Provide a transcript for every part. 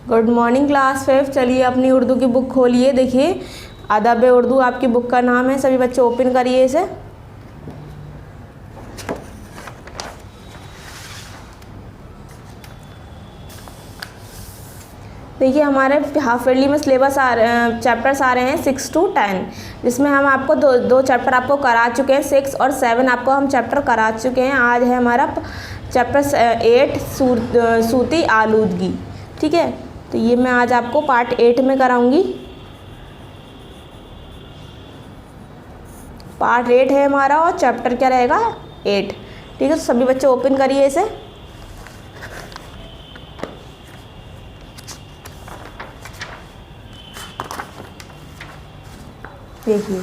Good morning class 5। चलिए अपनी उर्दू की बुक खोलिए। देखिए अदब उर्दू आपकी बुक का नाम है। सभी बच्चे ओपन करिए इसे। देखिए हमारे हाफ ईयरली में सिलेबस चैप्टर्स आ रहे हैं 6 to 10, जिसमें हम आपको दो चैप्टर आपको करा चुके हैं। 6 और 7 आपको हम चैप्टर करा चुके हैं। आज है हमारा चैप्टर 8 सूती आलूदगी। ठीक है, तो ये मैं आज आपको पार्ट 8 में कराऊंगी। पार्ट 8 है हमारा और चैप्टर क्या रहेगा 8। ठीक है, तो सभी बच्चे ओपन करिए इसे। देखिए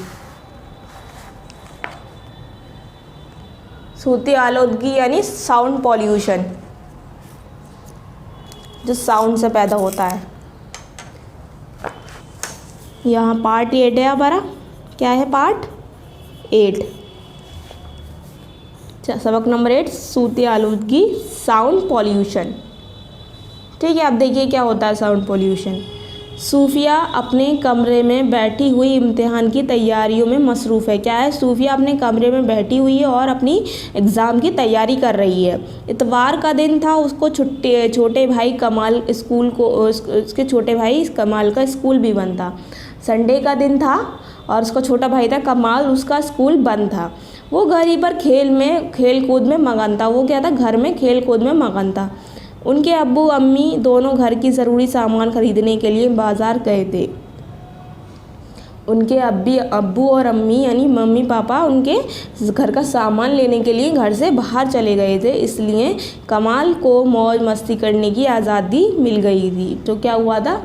सूती आलूदगी यानी साउंड पॉल्यूशन, जो साउंड से पैदा होता है। यहाँ पार्ट 8 है हमारा। क्या है पार्ट 8, सबक नंबर 8 सूती आलूदगी साउंड पॉल्यूशन। ठीक है, अब देखिए क्या होता है साउंड पॉल्यूशन। सूफिया अपने कमरे में बैठी हुई इम्तिहान की तैयारियों में मसरूफ़ है। क्या है, सूफिया अपने कमरे में बैठी हुई है और अपनी एग्ज़ाम की तैयारी कर रही है। इतवार का दिन था, उसको छोटे भाई कमाल स्कूल को उसके छोटे भाई कमाल का स्कूल भी बंद था। संडे का दिन था और उसका छोटा भाई था कमाल, उसका स्कूल बंद था। वो घर ही पर खेल कूद में मगन था। वो क्या था, घर में खेल कूद में मगन था। उनके अब्बू अम्मी दोनों घर की ज़रूरी सामान खरीदने के लिए बाज़ार गए थे। उनके अब्बू और अम्मी यानी मम्मी पापा उनके घर का सामान लेने के लिए घर से बाहर चले गए थे। इसलिए कमाल को मौज मस्ती करने की आज़ादी मिल गई थी। तो क्या हुआ था,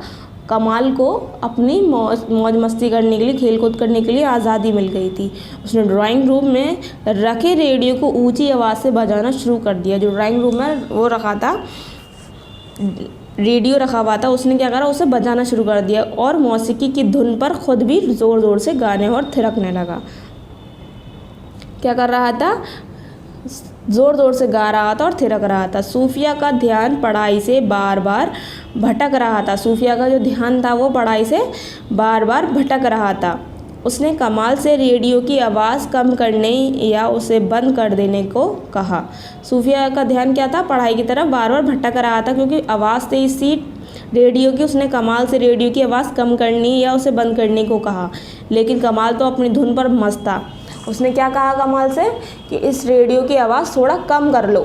कमाल को अपनी मौज मस्ती करने के लिए, खेल कूद करने के लिए आज़ादी मिल गई थी। उसने ड्राइंग रूम में रखे रेडियो को ऊंची आवाज़ से बजाना शुरू कर दिया। जो ड्राइंग रूम में वो रखा था, रेडियो रखा हुआ था, उसने क्या करा, उसे बजाना शुरू कर दिया और मौसीकी की धुन पर खुद भी ज़ोर ज़ोर से गाने और थिरकने लगा। क्या कर रहा था, ज़ोर ज़ोर से गा रहा था और थिरक रहा था। सूफिया का ध्यान पढ़ाई से बार बार भटक रहा था। सूफिया का जो ध्यान था वो पढ़ाई से बार बार भटक रहा था। उसने कमाल से रेडियो की आवाज़ कम करने या उसे बंद कर देने को कहा। सूफिया का ध्यान क्या था, पढ़ाई की तरफ बार बार भटक रहा था क्योंकि आवाज़ तेज थी रेडियो की। उसने कमाल से रेडियो की आवाज़ कम करनी या उसे बंद करने को कहा, लेकिन कमाल तो अपनी धुन पर मस्त था। उसने क्या कहा कमाल से कि इस रेडियो की आवाज़ थोड़ा कम कर लो।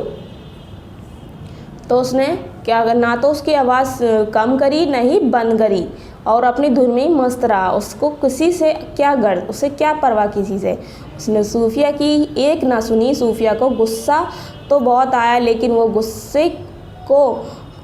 तो उसने क्या करना, तो उसकी आवाज़ कम करी नहीं बंद करी और अपनी धुन में ही मस्त रहा। उसको किसी से क्या गर्ज, उसे क्या परवाह किसी से। उसने सूफिया की एक ना सुनी। सूफिया को गुस्सा तो बहुत आया, लेकिन वो गुस्से को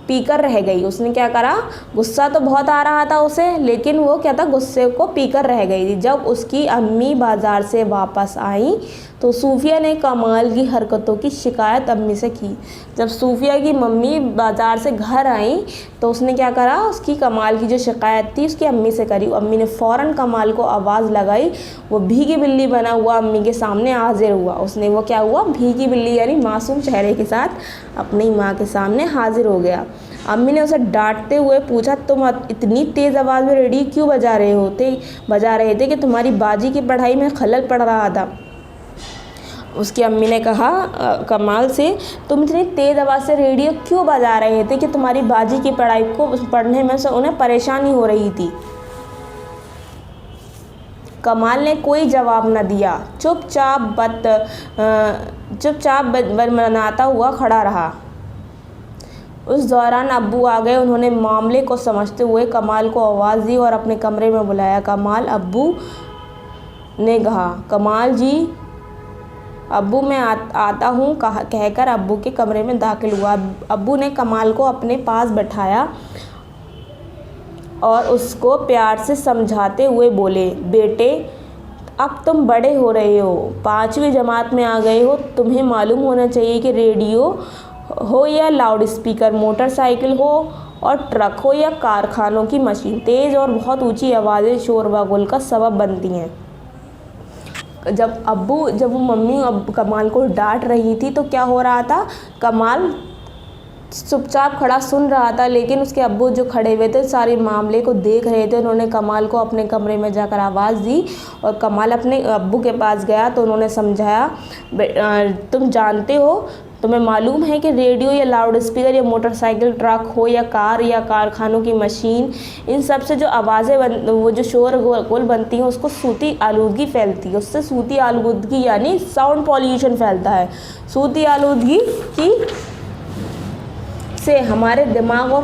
पीकर रह गई। उसने क्या करा, गुस्सा तो बहुत आ रहा था उसे, लेकिन वो क्या था, गुस्से को पीकर रह गई थी। जब उसकी अम्मी बाज़ार से वापस आई तो सूफिया ने कमाल की हरकतों की शिकायत अम्मी से की। जब सूफिया की मम्मी बाज़ार से घर आई तो उसने क्या करा, उसकी कमाल की जो शिकायत थी उसकी अम्मी से करी। अम्मी ने फ़ौरन कमाल को आवाज़ लगाई। वो भीगी बिल्ली बना हुआ अम्मी के सामने हाजिर हुआ। उसने वो क्या हुआ, भीगी बिल्ली यानी मासूम चेहरे के साथ अपनी माँ के सामने हाजिर हो गया। अम्मी ने उसे डांटते हुए पूछा, तुम इतनी तेज़ आवाज़ में रेडियो क्यों बजा रहे थे कि तुम्हारी बाजी की पढ़ाई में खलल पड़ रहा था। उसकी अम्मी ने कहा कमाल से, तुम इतनी तेज़ आवाज़ से रेडियो क्यों बजा रहे थे कि तुम्हारी बाजी की पढ़ाई को पढ़ने में से उन्हें परेशानी हो रही थी। कमाल ने कोई जवाब न दिया, चुपचाप बनाता हुआ खड़ा रहा। उस दौरान अब्बू आ गए। उन्होंने मामले को समझते हुए कमाल को आवाज़ दी और अपने कमरे में बुलाया। कमाल, अब्बू ने कहा। कमाल जी, अब्बू मैं आता हूँ कहकर अब्बू के कमरे में दाखिल हुआ। अब्बू ने कमाल को अपने पास बैठाया और उसको प्यार से समझाते हुए बोले, बेटे अब तुम बड़े हो रहे हो, 5वीं जमात में आ गए हो। तुम्हें मालूम होना चाहिए कि रेडियो हो या लाउड स्पीकर, मोटरसाइकिल हो और ट्रक हो या कारखानों की मशीन, तेज़ और बहुत ऊंची आवाज़ें शोर व का सबब बनती हैं। जब वो मम्मी अब कमाल को डांट रही थी तो क्या हो रहा था, कमाल चुपचाप खड़ा सुन रहा था, लेकिन उसके अब्बू जो खड़े हुए थे सारे मामले को देख रहे थे। उन्होंने कमाल को अपने कमरे में जाकर आवाज़ दी और कमाल अपने अब्बू के पास गया तो उन्होंने समझाया, तुम जानते हो, तुम्हें मालूम है कि रेडियो या लाउड स्पीकर या मोटरसाइकिल, ट्रक हो या कार या कारखानों की मशीन, इन सब से जो आवाज़ें वो जो शोर गुल बनती हैं उसको सूती आलूदगी फैलती है। उससे सूती आलूदगी यानी साउंड पॉल्यूशन फैलता है। सूती आलूदगी की से हमारे दिमाग और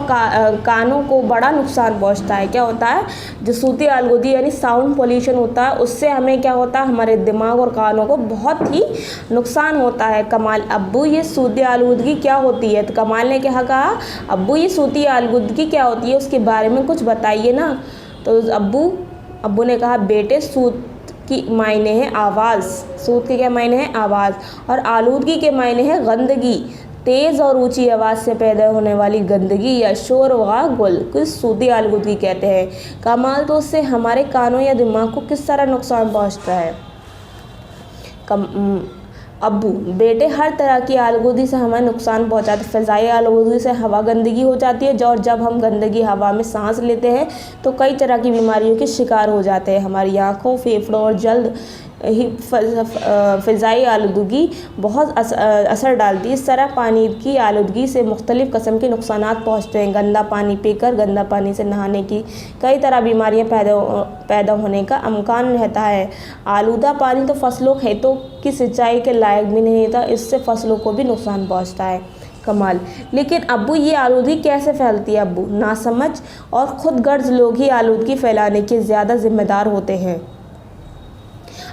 कानों को बड़ा नुकसान पहुंचता है। क्या होता है, जो सूती आलूदगी यानी साउंड पोल्यूशन होता है उससे हमें क्या होता है, हमारे दिमाग और कानों को बहुत ही नुकसान होता है। कमाल, अब्बू ये सूती आलूदगी क्या होती है? तो कमाल ने क्या कहा, अब्बू ये सूती आलूदगी क्या होती है, उसके बारे में कुछ बताइए ना। तो अब्बू ने कहा, बेटे सूत की मायने है आवाज़, सूत के क्या मायने हैं, आवाज़, और आलूदगी के मायने हैं गंदगी, तेज़ और ऊंची आवाज़ से पैदा होने वाली गंदगी या शोर व गुल को सूती आलूदगी कहते हैं। कमाल, तो उससे हमारे कानों या दिमाग को किस तरह नुकसान पहुंचता है? अब्बू, बेटे हर तरह की आलूदगी से हमें नुकसान पहुंचाते है। फ़िज़ाई आलूदगी से हवा गंदगी हो जाती है और जब हम गंदगी हवा में सांस लेते हैं तो कई तरह की बीमारियों के शिकार हो जाते हैं। हमारी आँखों, फेफड़ों और जल्द ही फ़िज़ाई आलूदगी बहुत असर डालती है। इस तरह पानी की आलूदगी से मुख्तलिफ़ किस्म के नुकसानात पहुँचते हैं। गंदा पानी पीकर, गंदा पानी से नहाने की कई तरह बीमारियां पैदा होने का अमकान रहता है। आलूदा पानी तो फसलों, खेतों की सिंचाई के लायक भी नहीं रहता, इससे फसलों को भी नुकसान पहुँचता है। कमाल, लेकिन अब्बू ये आलूदगी कैसे फैलती है? अब्बू, नासमझ और खुदगर्ज लोग ही आलूदगी फैलाने के ज़्यादा जिम्मेदार होते हैं।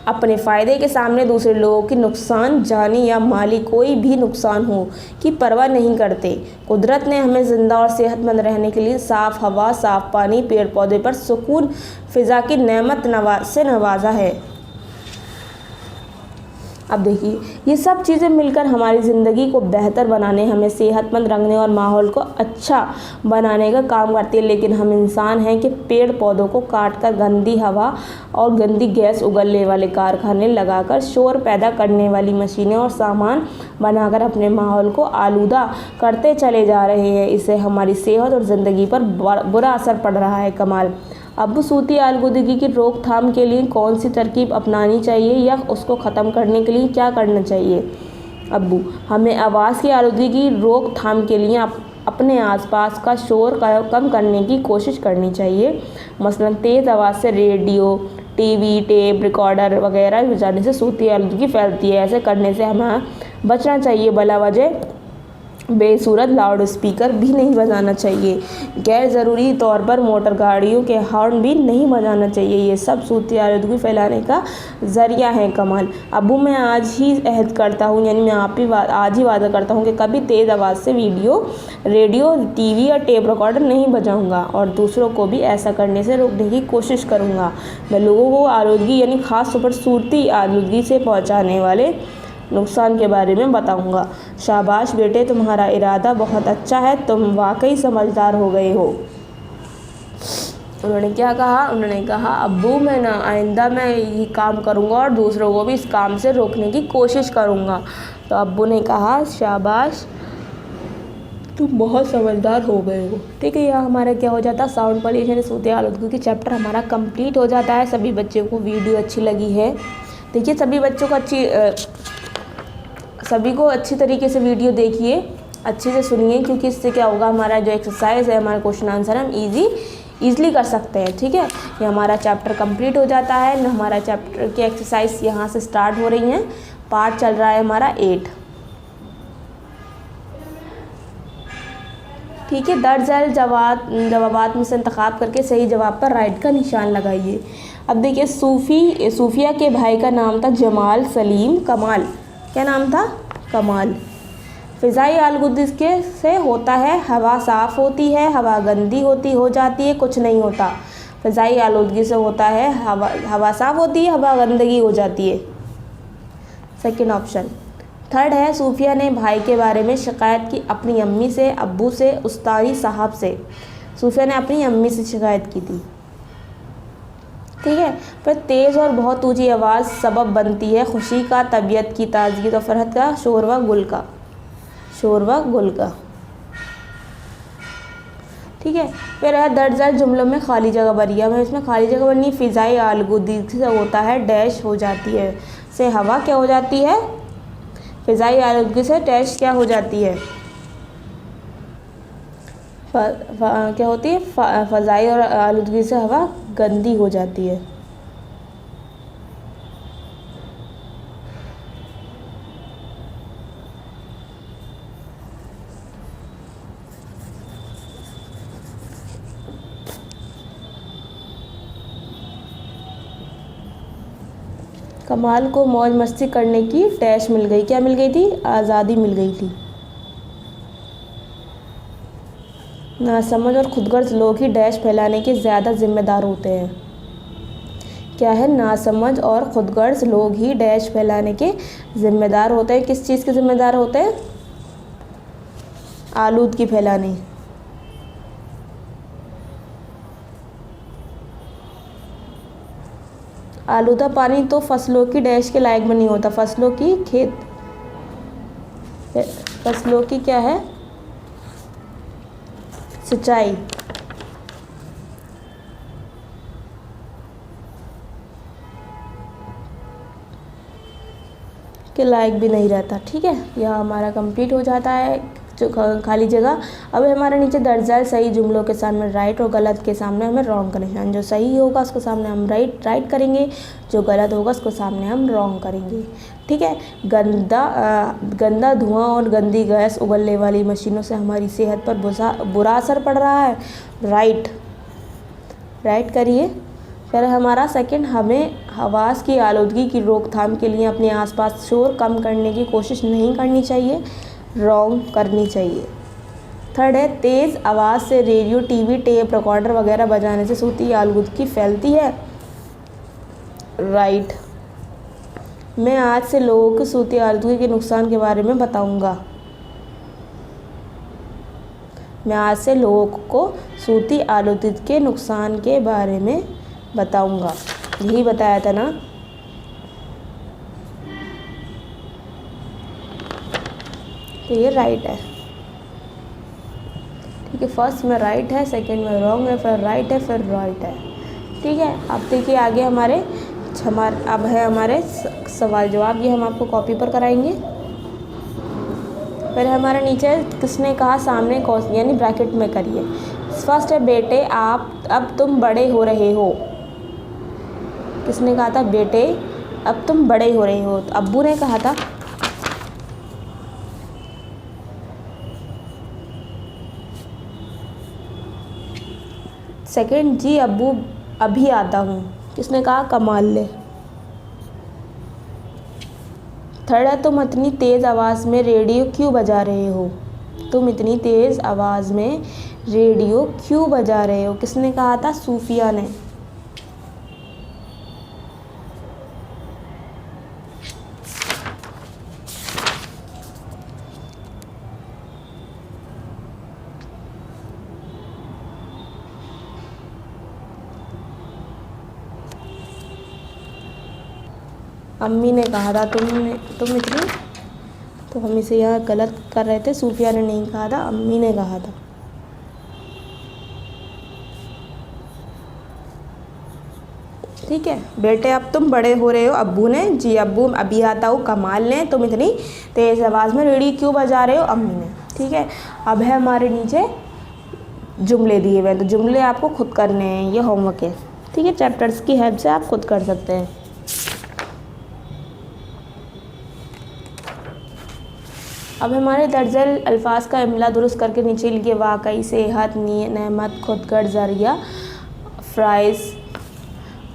अपने फ़ायदे के सामने दूसरे लोगों की नुकसान, जानी या माली कोई भी नुकसान हो की परवाह नहीं करते। कुदरत ने हमें ज़िंदा और सेहतमंद रहने के लिए साफ़ हवा, साफ़ पानी, पेड़ पौधे पर सुकून, फ़िज़ा की नेमत से नवाजा है। अब देखिए, ये सब चीज़ें मिलकर हमारी ज़िंदगी को बेहतर बनाने, हमें सेहतमंद रखने और माहौल को अच्छा बनाने का काम करती है। लेकिन हम इंसान हैं कि पेड़ पौधों को काटकर गंदी हवा और गंदी गैस उगलने वाले कारखाने लगाकर, शोर पैदा करने वाली मशीनें और सामान बनाकर अपने माहौल को आलूदा करते चले जा रहे हैं। इससे हमारी सेहत और ज़िंदगी पर बुरा असर पड़ रहा है। कमाल, अब सूती आलूदगी की रोकथाम के लिए कौन सी तरकीब अपनानी चाहिए या उसको ख़त्म करने के लिए क्या करना चाहिए? अब्बू, हमें आवाज़ की आलूदगी की रोकथाम के लिए अपने आसपास का शोर कम करने की कोशिश करनी चाहिए। मसलन तेज़ आवाज़ से रेडियो, टीवी, टेप रिकॉर्डर वगैरह बजाने से सूती आलूदगी फैलती है। ऐसे करने से हमें बचना चाहिए। भला वजह बेसूरत लाउड स्पीकर भी नहीं बजाना चाहिए। गैर ज़रूरी तौर पर मोटर गाड़ियों के हॉर्न भी नहीं बजाना चाहिए। ये सब सूती आलूदगी फैलाने का ज़रिया है। कमाल, अब्बू, मैं आज ही अहद करता हूँ, यानी मैं आज ही वादा करता हूँ कि कभी तेज़ आवाज़ से रेडियो, टीवी या टेप रिकॉर्डर नहीं बजाऊँगा और दूसरों को भी ऐसा करने से रोकने की कोशिश करूँगा। मैं लोगों को आलूदगी यानी ख़ास तौर पर सूती आलूदगी से पहुँचाने वाले नुकसान के बारे में बताऊंगा। शाबाश बेटे, तुम्हारा इरादा बहुत अच्छा है, तुम वाकई समझदार हो गए हो। उन्होंने क्या कहा? उन्होंने कहा, अब्बू, मैं ना आइंदा मैं ये काम करूंगा और दूसरों को भी इस काम से रोकने की कोशिश करूंगा। तो अब्बू ने कहा, शाबाश, तुम बहुत समझदार हो गए हो। ठीक है, यहाँ हमारा क्या हो जाता है, साउंड पोल्यूशन सूती आलूदगी की चैप्टर हमारा कंप्लीट हो जाता है। सभी बच्चों को वीडियो अच्छी लगी है। देखिए, सभी बच्चों को सभी को अच्छी तरीके से वीडियो देखिए, अच्छे से सुनिए, क्योंकि इससे क्या होगा, हमारा जो एक्सरसाइज है, हमारा क्वेश्चन आंसर हम ईज़िली कर सकते हैं। ठीक है, ये हमारा चैप्टर कंप्लीट हो जाता है। हमारा चैप्टर की एक्सरसाइज यहाँ से स्टार्ट हो रही हैं। पार्ट चल रहा है हमारा 8। ठीक है, दर्ज झैल जवाबात में से इंतखाब करके सही जवाब पर राइट का निशान लगाइए। अब देखिए, सूफिया के भाई का नाम था जमाल सलीम। कमाल, क्या नाम था? कमाल। फ़िज़ाई आलूदगी से होता है, हवा साफ़ होती है, हवा गंदी हो जाती है, कुछ नहीं होता। फ़िज़ाई आलूदगी से होता है, हवा साफ़ होती है, हवा गंदगी हो जाती है। Second option. थर्ड है, सूफिया ने भाई के बारे में शिकायत की अपनी अम्मी से, अब्बू से, उस्तादी साहब से। सूफिया ने अपनी अम्मी से शिकायत की थी। ठीक है, फिर तेज़ और बहुत ऊंची आवाज़ सबब बनती है खुशी का, तबीयत की ताजगी, तो फरहत का, शोर व गुल का। ठीक है। फिर है दर्जल जुमलों में खाली जगह भरी है। हमें इसमें खाली जगह भरनी। फ़िज़ाई आलूगी से होता है डैश हो जाती है, से हवा क्या हो जाती है, फ़िज़ाई आलूगी से डैश क्या हो जाती है, क्या होती है, फ़ज़ाई और आलूगी से हवा गंदी हो जाती है। कमाल को मौज मस्ती करने की डैश मिल गई। क्या मिल गई थी? आज़ादी मिल गई थी। नासमझ और खुदगर्ज लोग ही डैश फैलाने के ज़्यादा जिम्मेदार होते हैं। क्या है? नासमझ और खुदगर्ज लोग ही डैश फैलाने के जिम्मेदार होते हैं। किस चीज़ के जिम्मेदार होते हैं? आलूदगी फैलाने। आलूदा पानी तो फसलों की डैश के लायक भी नहीं होता। फसलों की क्या है? सिंचाई के लायक भी नहीं रहता। ठीक है, यह हमारा कंप्लीट हो जाता है जो खाली जगह। अब हमारे नीचे दर्जल सही जुमलों के सामने राइट और गलत के सामने हमें रॉन्ग करना है। जो सही होगा उसको सामने हम राइट करेंगे, जो गलत होगा उसको सामने हम रॉन्ग करेंगे। ठीक है। गंदा धुआं और गंदी गैस उगलने वाली मशीनों से हमारी सेहत पर बुरा असर पड़ रहा है। राइट करिए। फिर हमारा सेकंड, हमें आवाज़ की आलूदगी की रोकथाम के लिए अपने आसपास शोर कम करने की कोशिश नहीं करनी चाहिए, रॉन्ग करनी चाहिए। थर्ड है, तेज़ आवाज़ से रेडियो, टीवी, टेप रिकॉर्डर वगैरह बजाने से सूती आलूदगी फैलती है। राइट। मैं आज से लोगों को सूती आलूदगी के नुकसान के बारे में बताऊंगा। मैं आज से लोगों को सूती आलूदगी के नुकसान के बारे में बताऊंगा। यही बताया था ना। तो ये राइट है। ठीक है, फर्स्ट में राइट है, सेकंड में रॉन्ग है, फिर राइट है, फिर राइट है। ठीक है। अब देखिए आगे अब है हमारे सवाल जवाब। ये हम आपको कॉपी पर कराएंगे। फिर हमारे नीचे किसने कहा सामने यानी ब्रैकेट में करिए। फर्स्ट है, बेटे अब तुम बड़े हो रहे हो। किसने कहा था? बेटे अब तुम बड़े हो रहे हो। तो अब्बू ने कहा था। सेकंड, जी अब्बू अभी आता हूँ। किसने कहा? कमाल ने। थर्ड है, तुम इतनी तेज़ आवाज़ में रेडियो क्यों बजा रहे हो। तुम इतनी तेज़ आवाज़ में रेडियो क्यों बजा रहे हो। किसने कहा था? सूफिया ने। अम्मी ने कहा था। तुम इतनी, तो हम इसे यहाँ गलत कर रहे थे। सूफिया ने नहीं कहा था, अम्मी ने कहा था। ठीक है। बेटे अब तुम बड़े हो रहे हो, अब्बू ने। जी अब्बू अभी आता हूँ, कमाल ने। तुम इतनी तेज़ आवाज़ में रेडियो क्यों बजा रहे हो, अम्मी ने। ठीक है। अब है हमारे नीचे जुमले दिए हुए हैं, तो जुमले आपको खुद करने हैं। ये होमवर्क है। ठीक है, चैप्टर्स की हेल्प से आप खुद कर सकते हैं। अब हमारे दर्जल अल्फाज का इमला दुरुस्त करके नीचे लिखिए। वाकई, सेहत, नेमत, खुदगर्ज, ज़रिया, फ्राइज़।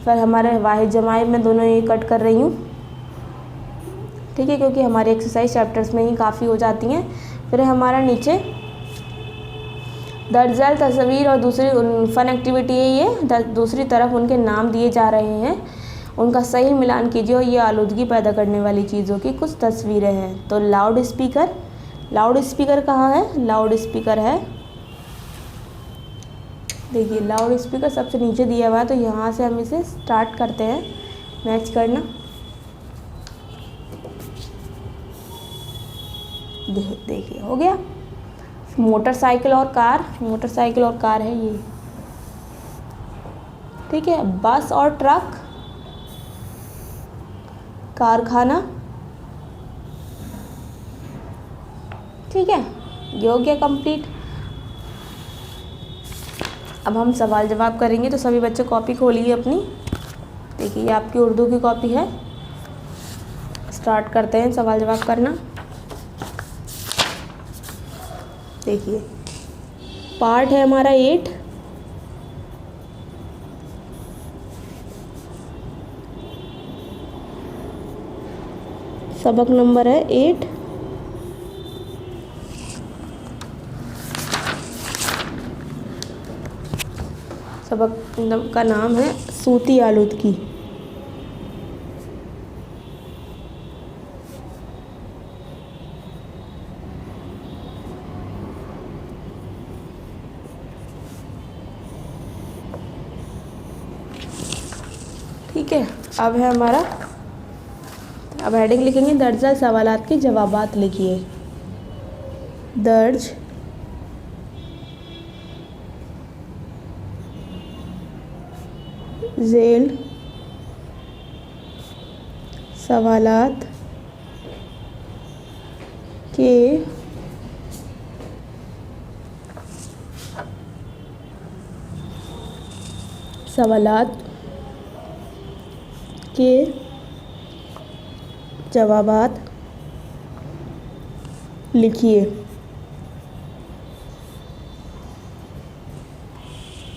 फिर हमारे वाहिद जमाई में दोनों ये कट कर रही हूँ। ठीक है, क्योंकि हमारी एक्सरसाइज चैप्टर्स में ही काफ़ी हो जाती हैं। फिर हमारा नीचे दर्जल तस्वीर और दूसरी फ़न एक्टिविटी है। ये दूसरी तरफ उनके नाम दिए जा रहे हैं, उनका सही मिलान कीजिए और ये आलूदगी पैदा करने वाली चीज़ों की कुछ तस्वीरें हैं। तो लाउड स्पीकर कहाँ है? लाउड स्पीकर है, देखिए लाउड स्पीकर सबसे नीचे दिया हुआ है। तो यहाँ से हम इसे स्टार्ट करते हैं मैच करना। देखिए हो गया। मोटरसाइकिल और कार, मोटरसाइकिल और कार है ये, ठीक है। बस और ट्रक, कारखाना, ठीक है। ये हो गया कंप्लीट। अब हम सवाल जवाब करेंगे, तो सभी बच्चे कॉपी खोलिए अपनी। देखिए ये आपकी उर्दू की कॉपी है। स्टार्ट करते हैं सवाल जवाब करना। देखिए पार्ट है हमारा 8, सबक नंबर है 8। सबक का नाम है सूती आलूदगी। ठीक है, अब है हमारा, अब हेडिंग लिखेंगे दर्ज सवालात के जवाबात लिखिए। दर्ज झेल सवालात के जवाबात लिखिए।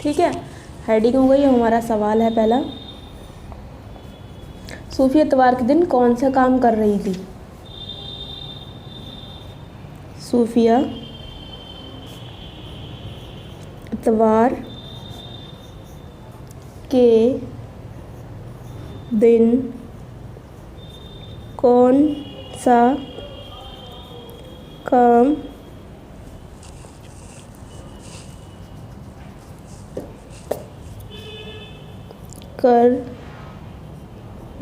ठीक है, हेडिंग हो गई। हमारा सवाल है पहला, सूफी इतवार के दिन कौन सा काम कर रही थी? सूफिया इतवार के दिन कौन सा काम कर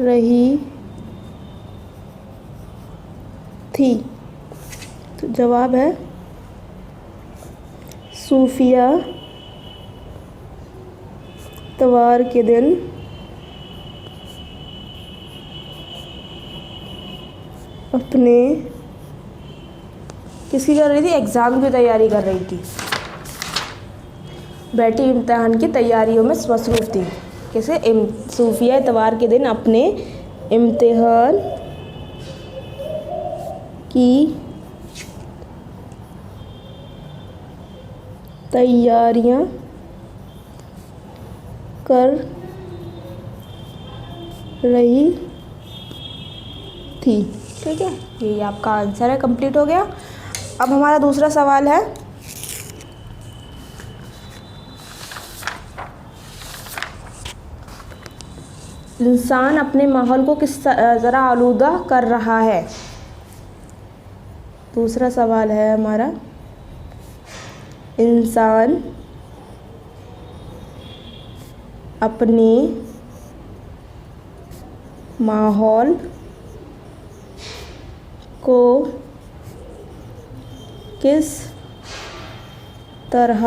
रही थी? तो जवाब है सूफिया इतवार के दिन अपने किसकी कर रही थी? एग्ज़ाम की तैयारी कर रही थी। बैठी इम्तिहान की तैयारियों में मसरूफ़ थी। कैसे? सूफिया इतवार के दिन अपने इम्तिहान की तैयारियां कर रही थी। ठीक है, ये आपका आंसर है, कंप्लीट हो गया। अब हमारा दूसरा सवाल है, इंसान अपने माहौल को किस ज़रा आलूदा कर रहा है? दूसरा सवाल है हमारा, इंसान अपने माहौल को किस तरह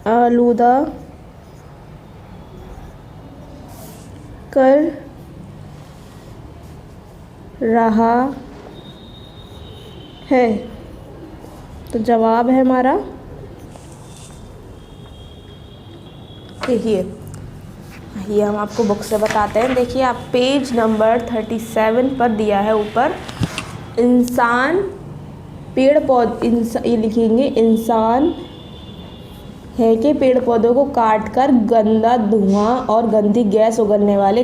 आलूदा कर रहा है? तो जवाब है हमारा, देखिए ये हम आपको बुक से बताते हैं। देखिए आप पेज नंबर 37 पर दिया है ऊपर, इंसान पेड़ पौधे, ये लिखेंगे इंसान है कि पेड़ पौधों को काटकर गंदा धुआं और गंदी गैस उगलने वाले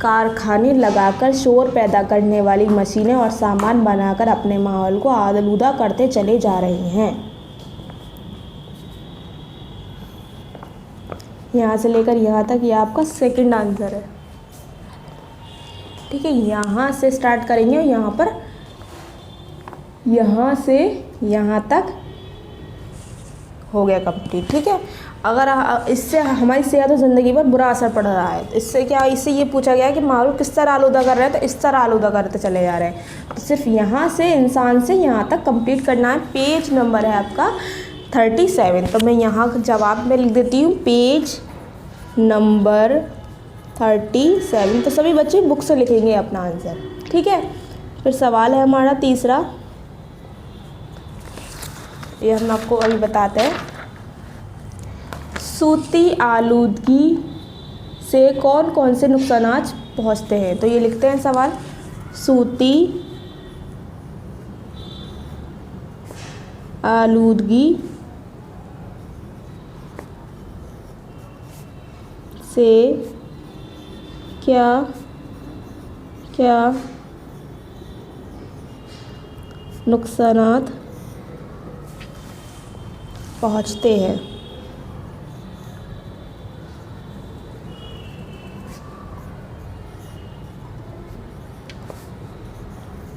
कारखाने लगाकर शोर पैदा करने वाली मशीनें और सामान बनाकर अपने माहौल को आलूदा करते चले जा रहे हैं। यहाँ से लेकर यहाँ तक ये आपका सेकंड आंसर है। ठीक है, यहाँ से स्टार्ट करेंगे और यहाँ पर यहाँ से यहाँ तक हो गया कंप्लीट। ठीक है, अगर इससे हमारी सेहत और ज़िंदगी पर बुरा असर पड़ रहा है, इससे क्या, इससे ये पूछा गया है कि माहौल किस तरह आलूदा कर रहे हैं, तो इस तरह आलूदा करते चले जा रहे हैं। तो सिर्फ यहाँ से इंसान से यहाँ तक कंप्लीट करना है। पेज नंबर है आपका 37। तो मैं यहाँ जवाब में लिख देती हूँ पेज नंबर 37। तो सभी बच्चे बुक से लिखेंगे अपना आंसर, ठीक है। फिर सवाल है हमारा तीसरा, ये हम आपको अभी बताते हैं। सूती आलूदगी से कौन कौन से नुकसानात पहुँचते हैं। तो ये लिखते हैं सवाल, सूती आलूदगी से क्या क्या नुकसानात पहुँचते हैं।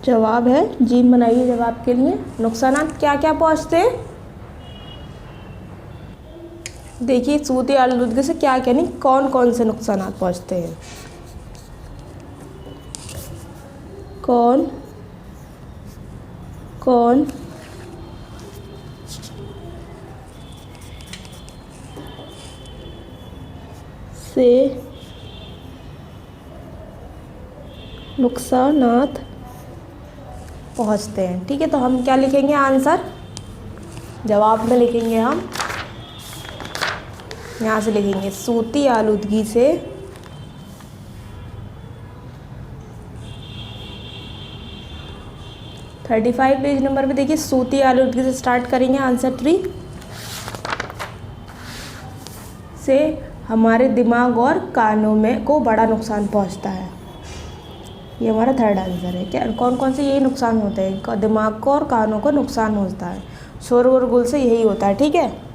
जवाब है, जीम बनाइए जवाब के लिए। नुकसानात क्या क्या पहुँचते हैं, देखिए सूती आलूदगी से क्या क्या नहीं, कौन कौन से नुकसानात पहुँचते हैं। कौन कौन से नुकसानात पहुँचते हैं। ठीक है, तो हम क्या लिखेंगे आंसर, जवाब में लिखेंगे हम यहाँ से लिखेंगे सूती आलूदगी से पेज नंबर पे देखिए, सूती आलूदगी से स्टार्ट करेंगे। आंसर 3 से हमारे दिमाग और कानों में को बड़ा नुकसान पहुंचता है। ये हमारा थर्ड आंसर है। क्या कौन कौन से यही नुकसान होते हैं, दिमाग को और कानों को नुकसान होता है, शोर और गुल से यही होता है। ठीक है,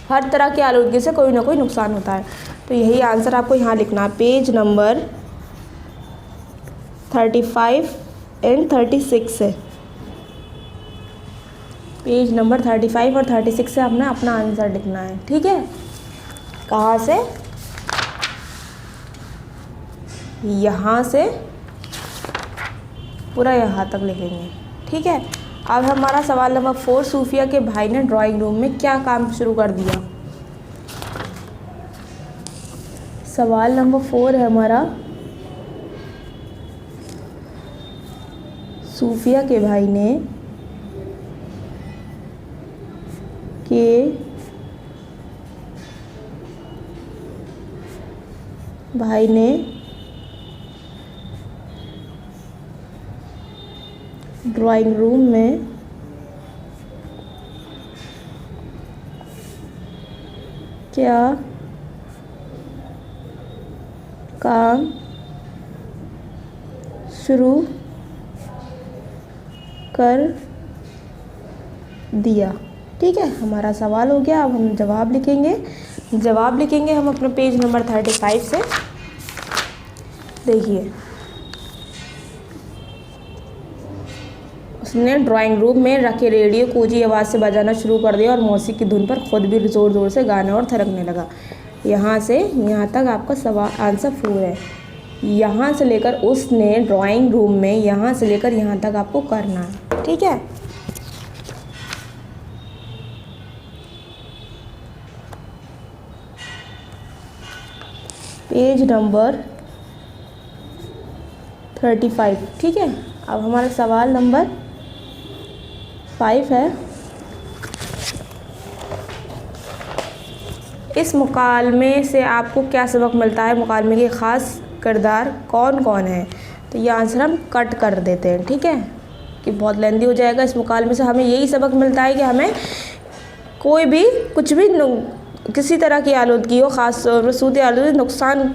हर तरह की आलूदगी से कोई ना कोई नुकसान होता है। तो यही आंसर आपको यहाँ लिखना है, पेज नंबर 35 एंड 36 है। पेज नंबर 35 और 36 से हमने अपना आंसर लिखना है। ठीक है, कहाँ से, यहाँ से पूरा यहाँ तक लिखेंगे। ठीक है, अब हमारा सवाल नंबर 4, सूफिया के भाई ने ड्राइंग रूम में क्या काम शुरू कर दिया। सवाल नंबर 4 है हमारा, सूफिया के भाई ने ड्राइंग रूम में क्या काम शुरू कर दिया। ठीक है, हमारा सवाल हो गया। अब हम जवाब लिखेंगे। जवाब लिखेंगे हम अपने पेज नंबर 35 से। देखिए, उसने ड्राइंग रूम में रखे रेडियो को ऊंची आवाज़ से बजाना शुरू कर दिया और मौसीकी की धुन पर खुद भी ज़ोर ज़ोर से गाने और थिरकने लगा। यहाँ से यहाँ तक आपका सवाल आंसर 4 है। यहाँ से लेकर उसने ड्राइंग रूम में, यहाँ से लेकर यहाँ तक आपको करना है। ठीक है, पेज नंबर 35। ठीक है, अब हमारा सवाल नंबर 5 है। इस मुकालमे से आपको क्या सबक मिलता है, मुकालमे के ख़ास किरदार कौन कौन है। तो ये आंसर हम कट कर देते हैं। ठीक है, कि बहुत लेंदी हो जाएगा। इस मुकालमे से हमें यही सबक मिलता है कि हमें कोई भी कुछ भी किसी तरह की आलूदगी हो, ख़ास तौर पर सूती आलूदगी नुकसान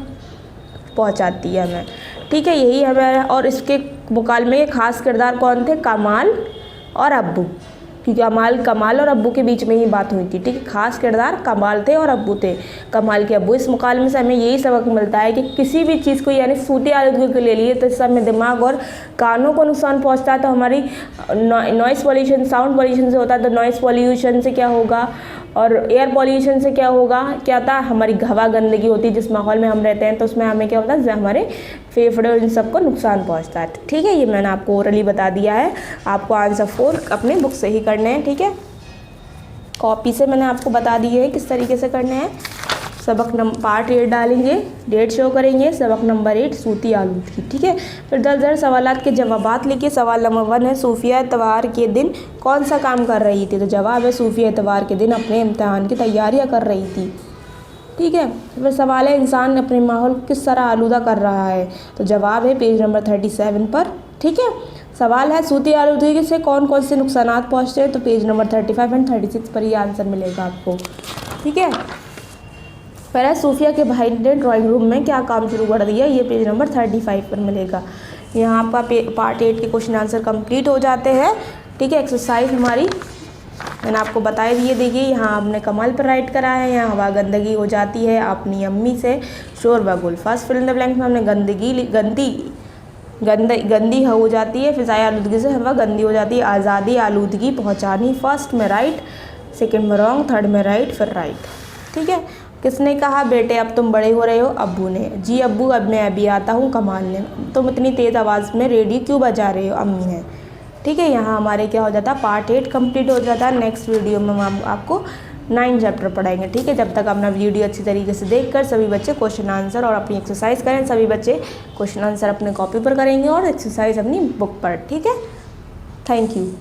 पहुंचाती है हमें। ठीक है, यही हमें। और इसके मुकालमे के ख़ास किरदार कौन थे, कमाल और अब्बू, क्योंकि कमाल और अब्बू के बीच में ही बात हुई थी। ठीक है, ख़ास किरदार कमाल थे और अब्बू थे, कमाल के अब्बू। इस मुकालमे से हमें यही सबक मिलता है कि किसी भी चीज़ को, यानी सूती आलूदगी को ले लिए तो इससे हमें दिमाग और कानों को नुकसान पहुंचता है। तो हमारी नॉइज़ पॉल्यूशन, साउंड पॉल्यूशन से होता है। तो नॉइज़ पॉल्यूशन से क्या होगा, और एयर पॉल्यूशन से क्या होगा, क्या था, हमारी हवा गंदगी होती है, जिस माहौल में हम रहते हैं तो उसमें हमें क्या होता है, हमारे फेफड़े और इन सबको नुकसान पहुंचता है। ठीक है, ये मैंने आपको ओरली बता दिया है। आपको आंसर 4 अपने बुक से ही करने हैं। ठीक है, कॉपी से मैंने आपको बता दिए है किस तरीके से करने हैं। सबक पार्ट 8 डालेंगे, डेट शो करेंगे, सबक नंबर 8 सूती आलूदगी। ठीक है, फिर 10 सवालात के जवाबात लिखिए। सवाल नंबर 1 है, सूफिया इतवार के दिन कौन सा काम कर रही थी? तो जवाब है सूफिया इतवार के दिन अपने इम्तिहान की तैयारियां कर रही थी। ठीक है, फिर सवाल है, इंसान अपने माहौल को किस तरह आलूदा कर रहा है? तो जवाब है पेज नंबर 37 पर। ठीक है, सवाल है, सूती आलूदगी से कौन कौन से नुकसानात पहुँचते हैं? तो पेज नंबर 35 एंड 36 पर ये आंसर मिलेगा आपको। ठीक है, फिर है, सूफिया के भाई ने ड्राइंग रूम में क्या काम शुरू कर दिया? ये पेज नंबर 35 पर मिलेगा। यहाँ आपका पार्ट 8 के क्वेश्चन आंसर कंप्लीट हो जाते हैं। ठीक है, एक्सरसाइज हमारी मैंने आपको बताए दिए। देखिए यहाँ आपने कमाल पर राइट करा है, यहाँ हवा गंदगी हो जाती है अपनी अम्मी से, शोर बगुल। First fill in the blank में हमने गंदी हो जाती है, फिजाई आलूदगी से हवा गंदी हो जाती है, आज़ादी आलूदगी पहुँचानी। फर्स्ट में राइट, सेकेंड में रॉन्ग, थर्ड में राइट, फिर राइट। ठीक है, किसने कहा बेटे अब तुम बड़े हो रहे हो? अब्बू ने। जी अब्बू अब मैं अभी आता हूँ। कमाल ने। तुम इतनी तेज़ आवाज़ में रेडियो क्यों बजा रहे हो? अम्मी ने। ठीक है, यहाँ हमारे क्या हो जाता है, पार्ट 8 कंप्लीट हो जाता है। नेक्स्ट वीडियो में हम आपको 9 चैप्टर पढ़ाएंगे। ठीक है, जब तक अपना वीडियो अच्छी तरीके से देखकर सभी बच्चे क्वेश्चन आंसर और अपनी एक्सरसाइज करें। सभी बच्चे क्वेश्चन आंसर अपने कॉपी पर करेंगे और एक्सरसाइज अपनी बुक पर। ठीक है, थैंक यू।